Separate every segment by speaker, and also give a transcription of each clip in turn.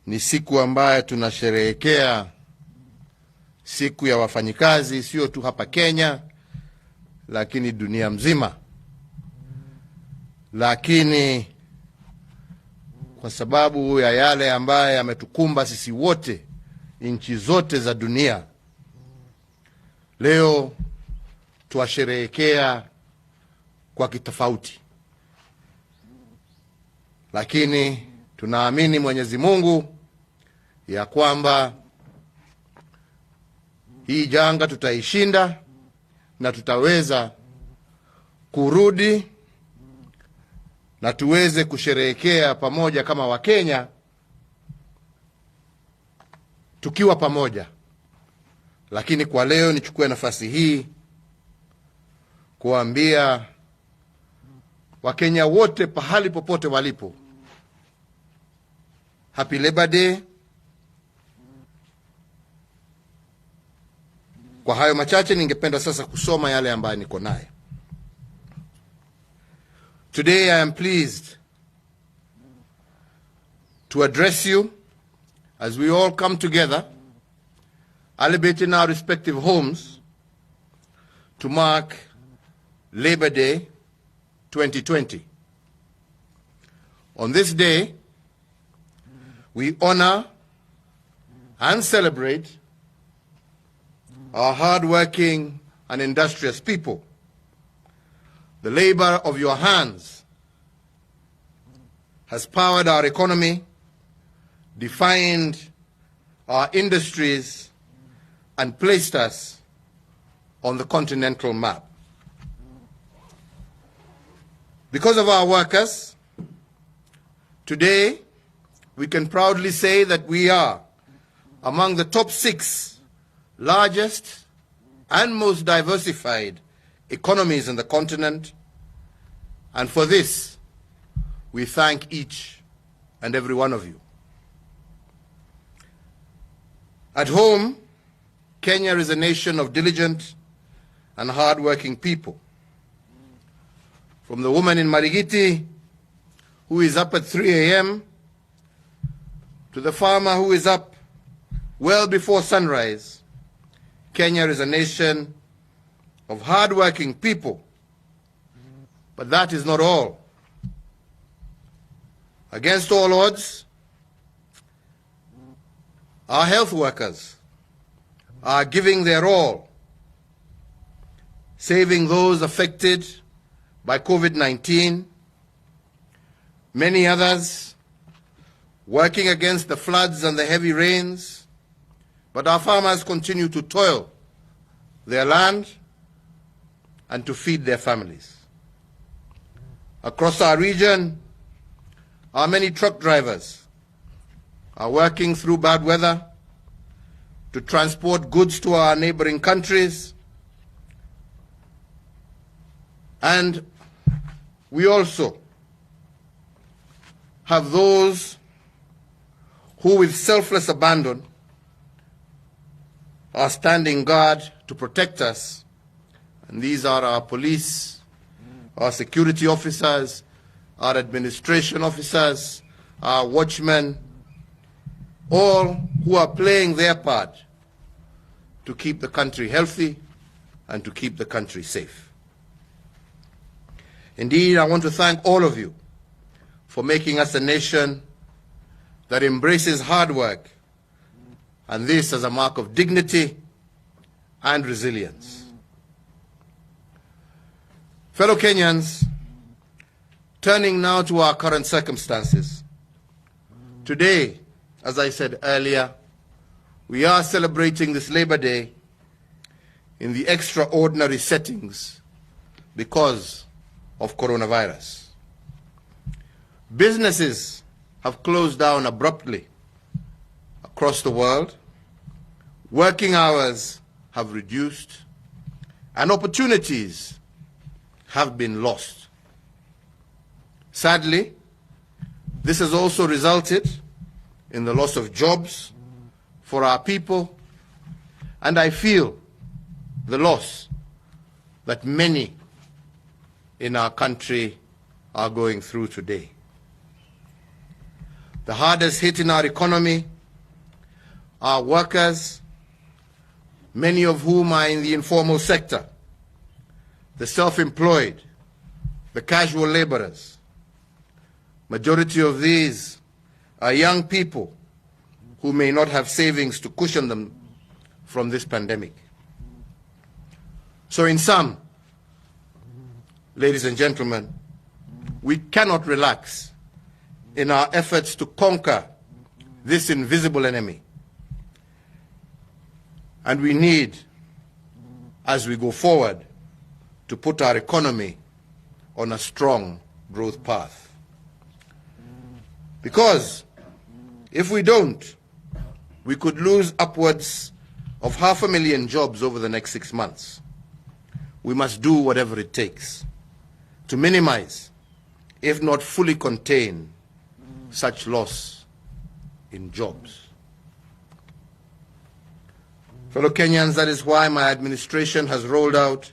Speaker 1: Ni siku ambayo tunasherehekea siku ya wafanyikazi, sio tu hapa Kenya, lakini dunia mzima. Lakini kwa sababu ya yale ambaye yametukumba sisi wote, nchi zote za dunia, leo tuwasherehekea kwa kitofauti. Lakini tunaamini Mwenyezi Mungu ya kwamba hii janga tutaishinda na tutaweza kurudi na tuweze kusherehekea pamoja kama Wakenya, tukiwa pamoja. Lakini kwa leo nichukue nafasi hii kuambia Wakenya wote pahali popote walipo, Happy Labor Day. Kwa hayo machache, ningependa sasa kusoma yale ambayo niko naye. Today I am pleased to address you as we all come together, albeit in our respective homes, to mark Labor Day 2020. On this day, we honor and celebrate our hard-working and industrious people. The labor of your hands has powered our economy, defined our industries, and placed us on the continental map. Because of our workers, today we can proudly say that we are among the top 6 largest and most diversified economies in the continent, and for this we thank each and every one of you. At home, Kenya is a nation of diligent and hard-working people. From the woman in Marigiti who is up at 3 a.m. to the farmer who is up well before sunrise, Kenya is a nation of hard-working people. But that is not all. Against all odds, our health workers are giving their all, saving those affected by COVID-19, many others working against the floods and the heavy rains. But our farmers continue to toil their land and to feed their families. Across our region, our many truck drivers are working through bad weather to transport goods to our neighboring countries. And we also have those who, with selfless abandon, are standing guard to protect us. And these are our police, our security officers, our administration officers, our watchmen, all who are playing their part to keep the country healthy and to keep the country safe. Indeed, I want to thank all of you for making us a nation that embraces hard work, and this as a mark of dignity and resilience. Fellow Kenyans, turning now to our current circumstances. Today, as I said earlier, we are celebrating this Labor Day in the extraordinary settings because of coronavirus. Businesses have closed down abruptly across the world. Working hours have reduced and opportunities have been lost. Sadly, this has also resulted in the loss of jobs for our people, and I feel the loss that many in our country are going through today. The hardest hit in our economy are workers, many of whom are in the informal sector, the self-employed, the casual laborers. Majority of these are young people who may not have savings to cushion them from this pandemic. So in sum, ladies and gentlemen, we cannot relax in our efforts to conquer this invisible enemy. And we need, as we go forward, to put our economy on a strong growth path. Because if we don't, we could lose upwards of 500,000 jobs over the next 6 months. We must do whatever it takes to minimize, if not fully contain, such loss in jobs. Fellow Kenyans, that is why my administration has rolled out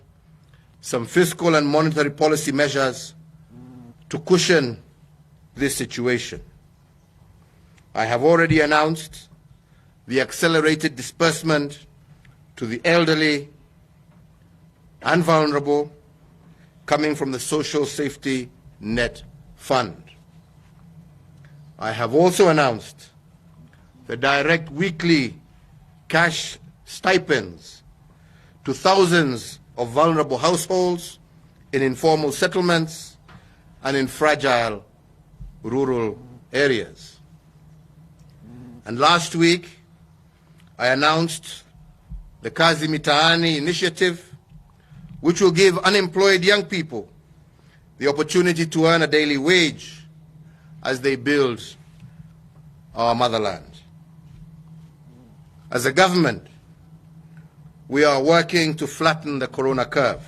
Speaker 1: some fiscal and monetary policy measures to cushion this situation. I have already announced the accelerated disbursement to the elderly and vulnerable coming from the Social Safety Net Fund. I have also announced the direct weekly cash stipends to thousands of vulnerable households in informal settlements and in fragile rural areas. And last week, I announced the Kazi Mitaani initiative, which will give unemployed young people the opportunity to earn a daily wage as they build our motherland. As a government, we are working to flatten the corona curve.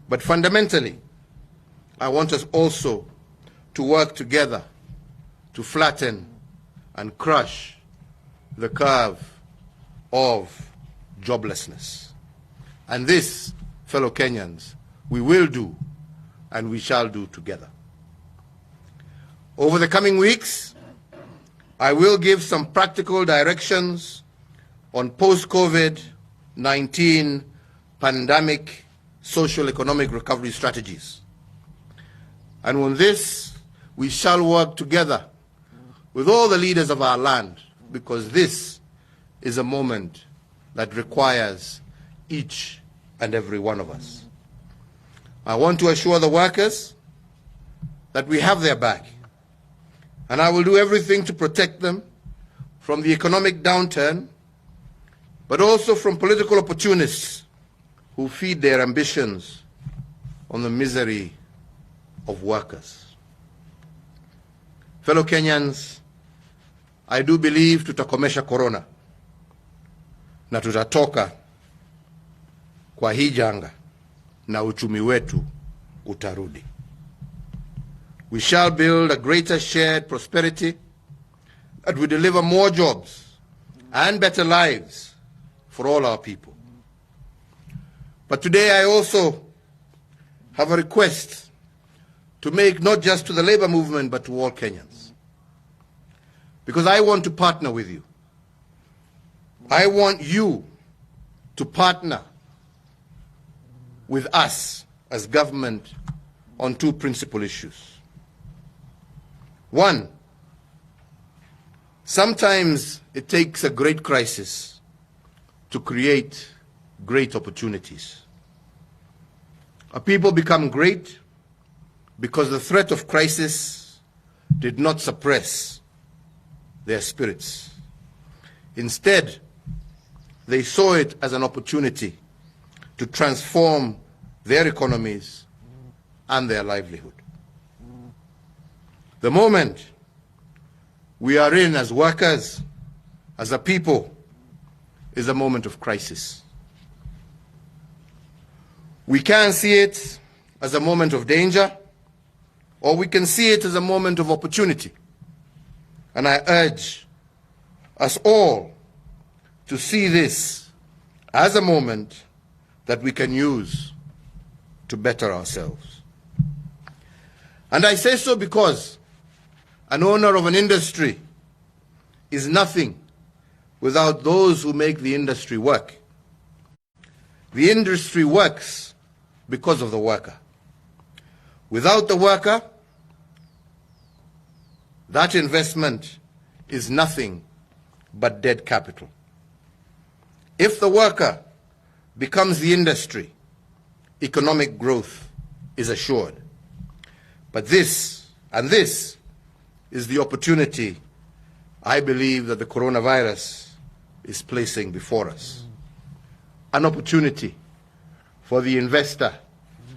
Speaker 1: But fundamentally, I want us also to work together to flatten and crush the curve of joblessness. And this, fellow Kenyans, we will do and we shall do together. Over the coming weeks, I will give some practical directions on post-COVID-19 pandemic social economic recovery strategies. And on this, we shall work together with all the leaders of our land, because this is a moment that requires each and every one of us. I want to assure the workers that we have their back, and I will do everything to protect them from the economic downturn, but also from political opportunists who feed their ambitions on the misery of workers. Fellow Kenyans, I do believe tutakomesha corona na tutatoka kwa hii janga na uchumi wetu utarudi. We shall build a greater shared prosperity that will deliver more jobs and better lives for all our people. But today I also have a request to make, not just to the labor movement, but to all Kenyans. Because I want to partner with you. I want you to partner with us as government on two principal issues. One, sometimes it takes a great crisis to create great opportunities. Our people become great because the threat of crisis did not suppress their spirits. Instead, they saw it as an opportunity to transform their economies and their livelihood. The moment we are in as workers, as a people, is a moment of crisis. We can see it as a moment of danger, or we can see it as a moment of opportunity. And I urge us all to see this as a moment that we can use to better ourselves. And I say so because an owner of an industry is nothing without those who make the industry work. The industry works because of the worker. Without the worker, that investment is nothing but dead capital. If the worker becomes the industry, economic growth is assured. But this is the opportunity I believe that the coronavirus is placing before us. An opportunity for the investor,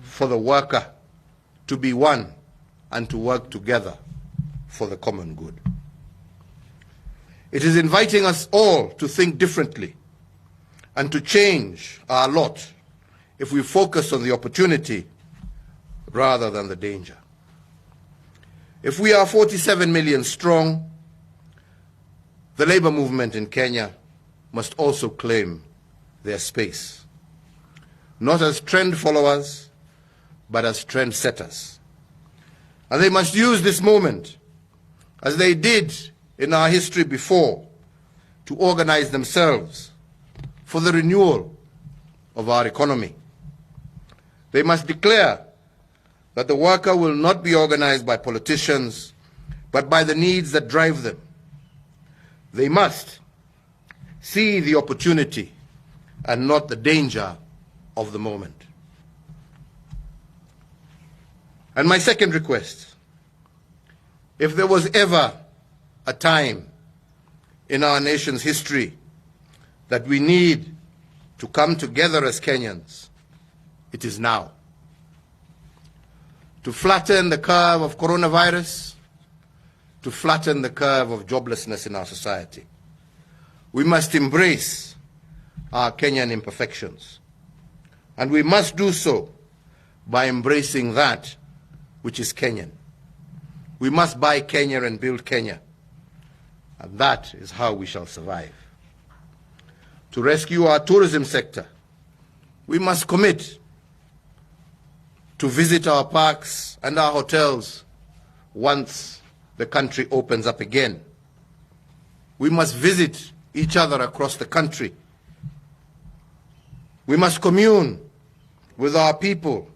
Speaker 1: for the worker to be one and to work together for the common good. It is inviting us all to think differently and to change our lot if we focus on the opportunity rather than the danger. If we are 47 million strong, the labor movement in Kenya must also claim their space, not as trend followers, but as trend setters. And they must use this moment, as they did in our history before, to organize themselves for the renewal of our economy. They must declare that the worker will not be organized by politicians, but by the needs that drive them. They must see the opportunity and not the danger of the moment. And my second request, if there was ever a time in our nation's history that we need to come together as Kenyans, it is now. To flatten the curve of coronavirus, to flatten the curve of joblessness in our society, we must embrace our Kenyan imperfections. And we must do so by embracing that which is Kenyan. We must buy Kenya and build Kenya. And that is how we shall survive. To rescue our tourism sector, we must commit to visit our parks and our hotels once the country opens up again. We must visit each other across the country. We must commune with our people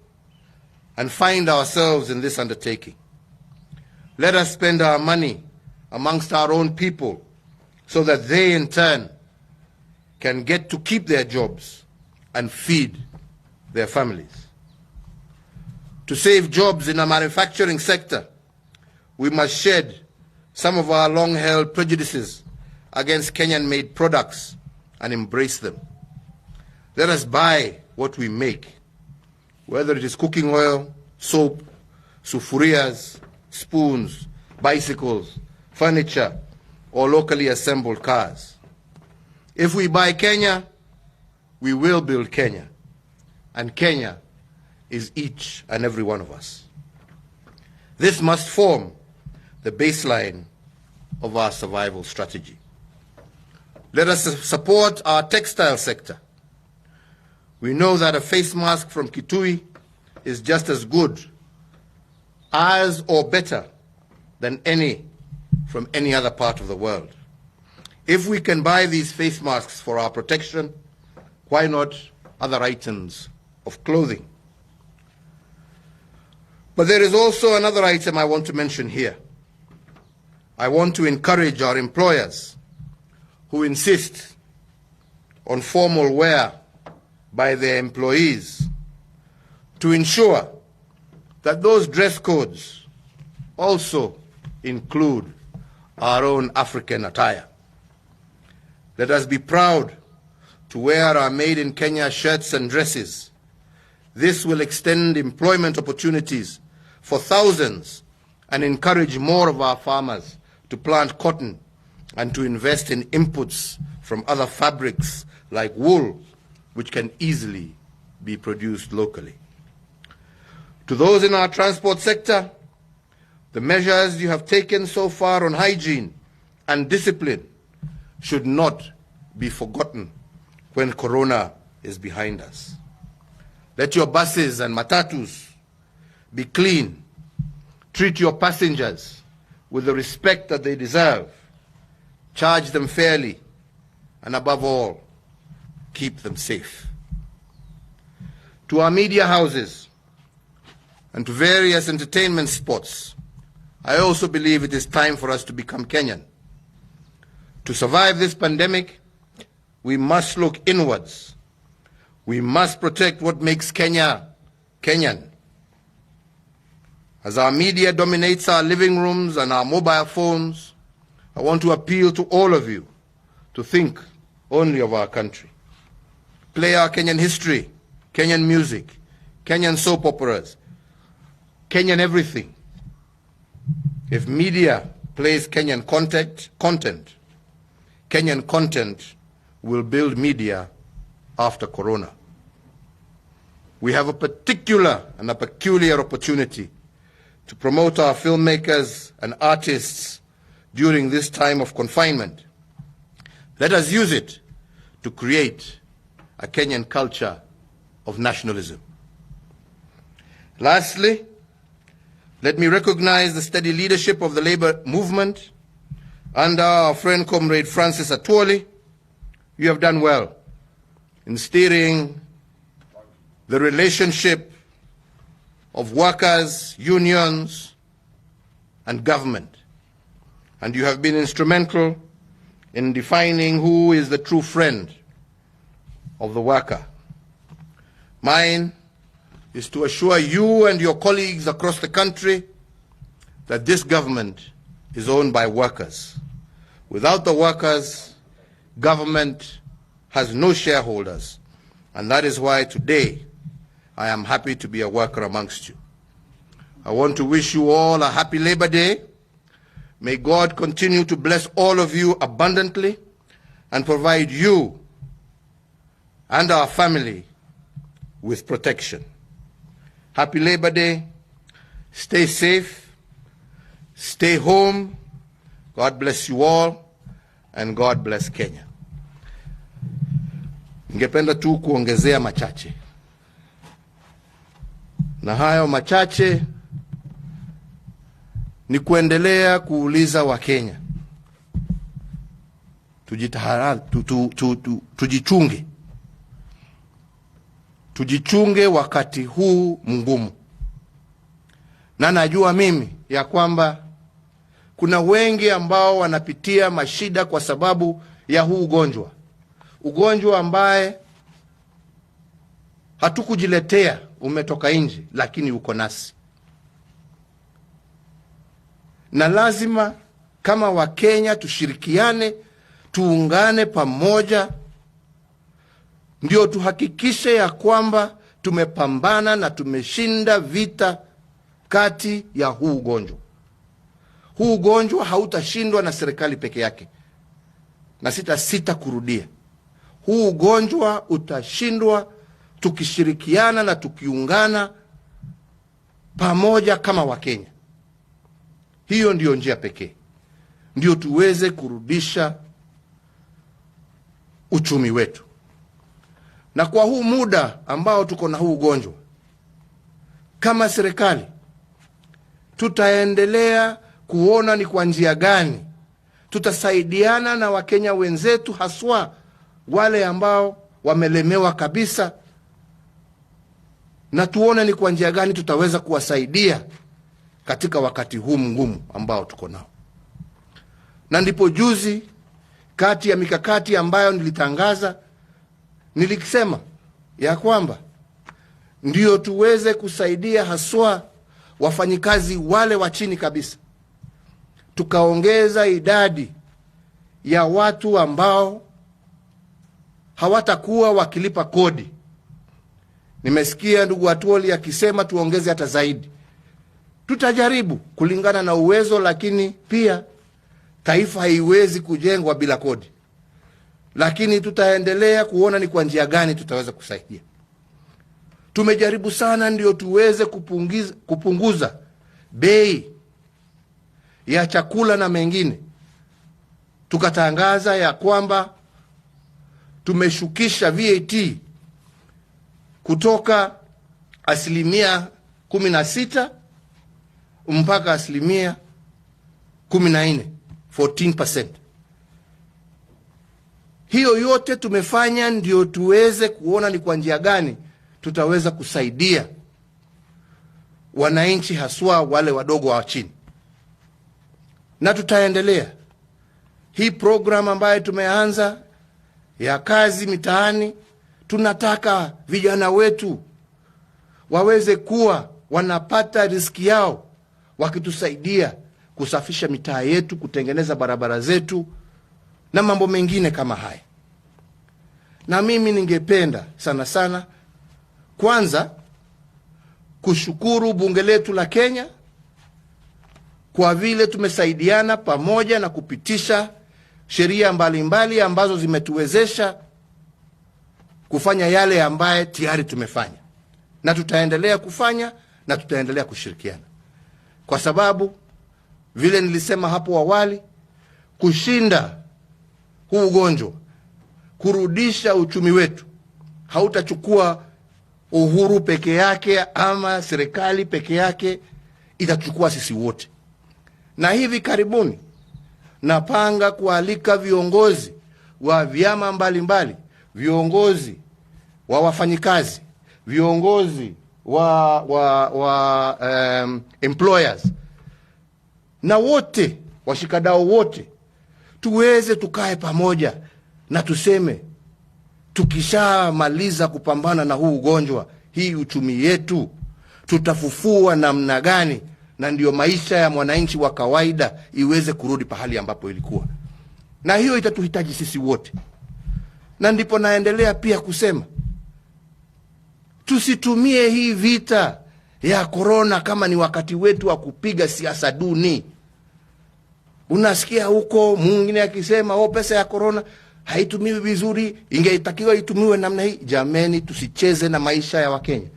Speaker 1: and find ourselves in this undertaking. Let us spend our money amongst our own people so that they in turn can get to keep their jobs and feed their families. To save jobs in our manufacturing sector, we must shed some of our long-held prejudices against Kenyan-made products and embrace them. Let us buy what we make, whether it is cooking oil, soap, sufurias, spoons, bicycles, furniture, or locally assembled cars. If we buy Kenya, we will build Kenya. And Kenya is each and every one of us. This must form the baseline of our survival strategy. Let us support our textile sector. We know that a face mask from Kitui is just as good as or better than any from any other part of the world. If we can buy these face masks for our protection, why not other items of clothing? But there is also another item I want to mention here. I want to encourage our employers who insist on formal wear by their employees to ensure that those dress codes also include our own African attire. Let us be proud to wear our Made in Kenya shirts and dresses. This will extend employment opportunities for thousands and encourage more of our farmers to plant cotton and to invest in inputs from other fabrics like wool, which can easily be produced locally. To those in our transport sector, the measures you have taken so far on hygiene and discipline should not be forgotten when Corona is behind us. Let your buses and matatus be clean. Treat your passengers with the respect that they deserve, charge them fairly, and above all, keep them safe. To our media houses and to various entertainment spots, I also believe it is time for us to become Kenyan. To survive this pandemic, we must look inwards. We must protect what makes Kenya Kenyan. As our media dominates our living rooms and our mobile phones, I want to appeal to all of you to think only of our country. Play our Kenyan history, Kenyan music, Kenyan soap operas, Kenyan everything. If media plays Kenyan content, Kenyan content will build media after Corona. We have a particular and a peculiar opportunity to promote our filmmakers and artists during this time of confinement. Let us use it to create a Kenyan culture of nationalism. Lastly, let me recognize the steady leadership of the labor movement under our friend Comrade Francis Atwoli. You have done well in steering the relationship of workers, unions, and government. And you have been instrumental in defining who is the true friend of the worker. Mine is to assure you and your colleagues across the country that this government is owned by workers. Without the workers, government has no shareholders. And that is why today I am happy to be a worker amongst you. I want to wish you all a happy Labor Day. May God continue to bless all of you abundantly and provide you and our family with protection. Happy Labor Day. Stay safe. Stay home. God bless you all, and God bless Kenya. Ningependa tu kuongezea machache. Na hayo machache ni kuendelea kuuliza Wakenya tujichunge. Tujichunge wakati huu mgumu. Na najua mimi ya kwamba kuna wengi ambao wanapitia mashida kwa sababu ya huu ugonjwa. Ugonjwa ambaye hatukujiletea, umetoka nje, lakini uko nasi. Na lazima kama Wakenya tushirikiane, tuungane pamoja, ndio tuhakikishe ya kwamba tumepambana na tumeshinda vita kati ya huu ugonjwa. Huu ugonjwa hautashindwa na serikali peke yake. Na sita kurudia. Huu ugonjwa utashindwa tukishirikiana na tukiungana pamoja kama Wakenya. Hiyo ndio njia pekee. Ndio tuweze kurudisha uchumi wetu. Na kwa huu muda ambao tuko na huu ugonjwa, kama serikali tutaendelea kuona ni kwa njia gani tutasaidiana na Wakenya wenzetu, haswa wale ambao wamelemewa kabisa, na tuone ni kwa njia gani tutaweza kuwasaidia katika wakati huu mgumu ambao tuko nao. Na ndipo juzi, kati ya mikakati ambayo nilitangaza, nilikisema ya kwamba ndio tuweze kusaidia haswa wafanyikazi wale wa chini kabisa. Tukaongeza idadi ya watu ambao hawatakuwa wakilipa kodi. Nimesikia ndugu Atwoli akisema tuongeze hata zaidi. Tutajaribu kulingana na uwezo, lakini pia taifa haiwezi kujengwa bila kodi. Lakini tutaendelea kuona ni kwa njia gani tutaweza kusaidia. Tumejaribu sana ndio tuweze kupunguza bei ya chakula na mengine. Tukatangaza ya kwamba tumeshukisha VAT kutoka 16% mpaka 14%. Hiyo yote tumefanya ndio tuweze kuona ni kwa njia gani tutaweza kusaidia wananchi, haswa wale wadogo wa chini. Na tutaendelea hii program ambayo tumeanza ya kazi mitaani. Tunataka vijana wetu waweze kuwa wanapata riziki yao wakitusaidia kusafisha mitaa yetu, kutengeneza barabara zetu na mambo mengine kama haya. Na mimi ningependa sana sana kwanza kushukuru bunge letu la Kenya kwa vile tumesaidiana pamoja na kupitisha sheria mbalimbali ambazo zimetuwezesha kufanya yale ambaye tayari tumefanya, na tutaendelea kufanya na tutaendelea kushirikiana, kwa sababu vile nilisema hapo awali, kushinda huu ugonjwa, kurudisha uchumi wetu, hautachukua Uhuru peke yake ama serikali peke yake, itachukua sisi wote. Na hivi karibuni napanga kualika viongozi wa vyama mbalimbali, viongozi wa wafanyikazi, viongozi wa employers, na wote washikadau wote, tuweze tukae pamoja na tuseme tukishamaliza kupambana na huu ugonjwa, hii uchumi yetu tutafufua namna gani, na ndio maisha ya mwananchi wa kawaida iweze kurudi pahali ambapo ilikuwa. Na hiyo itatuhitaji sisi wote. Na ndipo naendelea pia kusema tusitumie hii vita ya corona kama ni wakati wetu wa kupiga siasa duni. Unasikia huko mwingine akisema pesa ya corona haitumiwi vizuri, ingetakiwa itumiwe namna hii. Jameni, tusicheze na maisha ya Wakenya.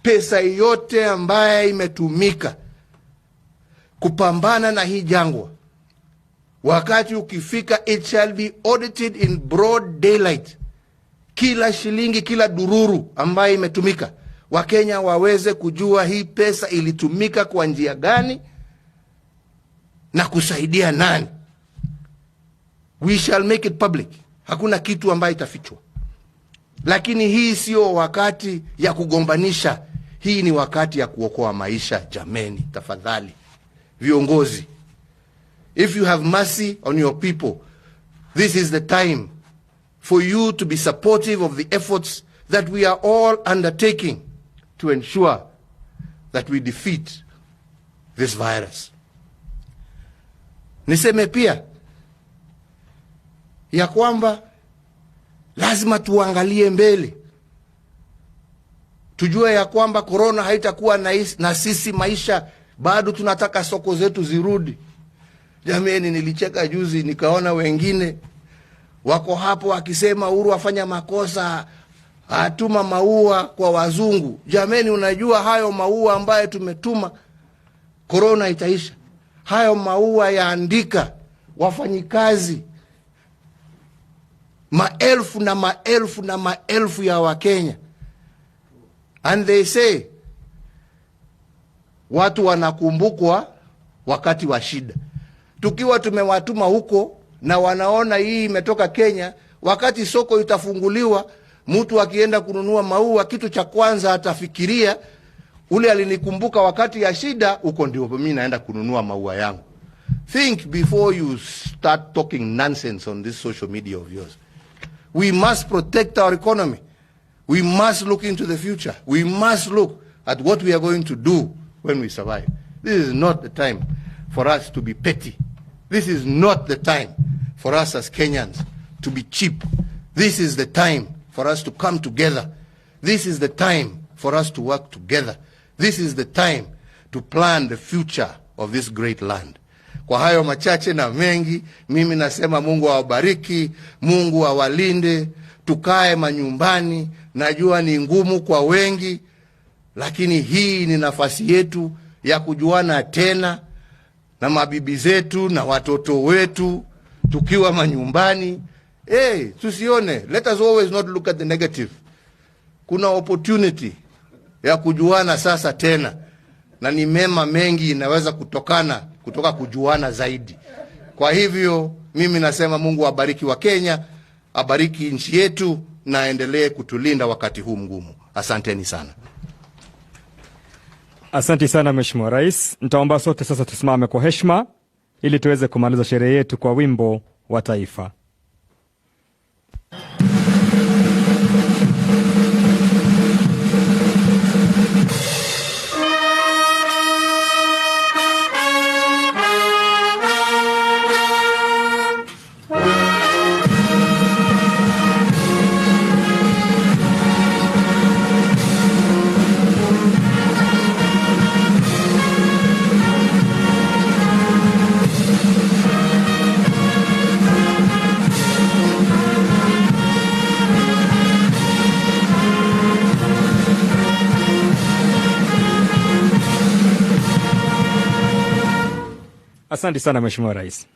Speaker 1: Pesa yote ambaye imetumika kupambana na hii jangwa, wakati ukifika, it shall be audited in broad daylight. Kila shilingi, kila dururu ambaye imetumika, Wakenya waweze kujua hii pesa ilitumika kwa njia gani na kusaidia nani. We shall make it public. Hakuna kitu ambaye itafichwa. Lakini hii sio wakati ya kugombanisha. Hii ni wakati ya kuokoa maisha. Jameni, tafadhali viongozi, if you have mercy on your people, this is the time for you to be supportive of the efforts that we are all undertaking to ensure that we defeat this virus. Niseme pia ya kwamba lazima tuangalie mbele. Tujue ya kwamba corona haitakuwa na sisi maisha. Bado tunataka soko zetu zirudi. Jameni, nilicheka juzi nikaona wengine wako hapo akisema Uhuru afanya makosa, atuma maua kwa wazungu. Jameni, unajua hayo maua ambaye tumetuma, corona itaisha. Hayo maua yaandika wafanyikazi, maelfu na maelfu na maelfu ya Wakenya. And they say watu wanakumbukwa wakati wa shida. Tukiwa tumewatuma huko na wanaona hii imetoka Kenya, wakati soko itafunguliwa, mtu akienda kununua maua, kitu cha kwanza atafikiria ule alinikumbuka wakati ya shida, huko ndio mimi naenda kununua maua yangu. Think before you start talking nonsense on this social media of yours. We must protect our economy. We must look into the future. We must look at what we are going to do when we survive. This is not the time for us to be petty. This is not the time for us as Kenyans to be cheap. This is the time for us to come together. This is the time for us to work together. This is the time to plan the future of this great land. Kwa hayo machache na mengi, mimi nasema Mungu awabariki, Mungu awalinde, tukae manyumbani. Najua ni ngumu kwa wengi, lakini hii ni nafasi yetu ya kujuana tena na mabibi zetu na watoto wetu tukiwa manyumbani. Tusione, let us always not look at the negative. Kuna opportunity ya kujuana sasa tena, na ni mema mengi inaweza kutokana kutoka kujuana zaidi. Kwa hivyo mimi nasema Mungu abariki wa Kenya, abariki nchi yetu na aendelee kutulinda wakati huu mgumu. Asanteni sana.
Speaker 2: Asante sana Mheshimiwa Rais. Nitaomba sote sasa tusimame kwa heshima ili tuweze kumaliza sherehe yetu kwa wimbo wa taifa. Asante sana Mheshimiwa Rais.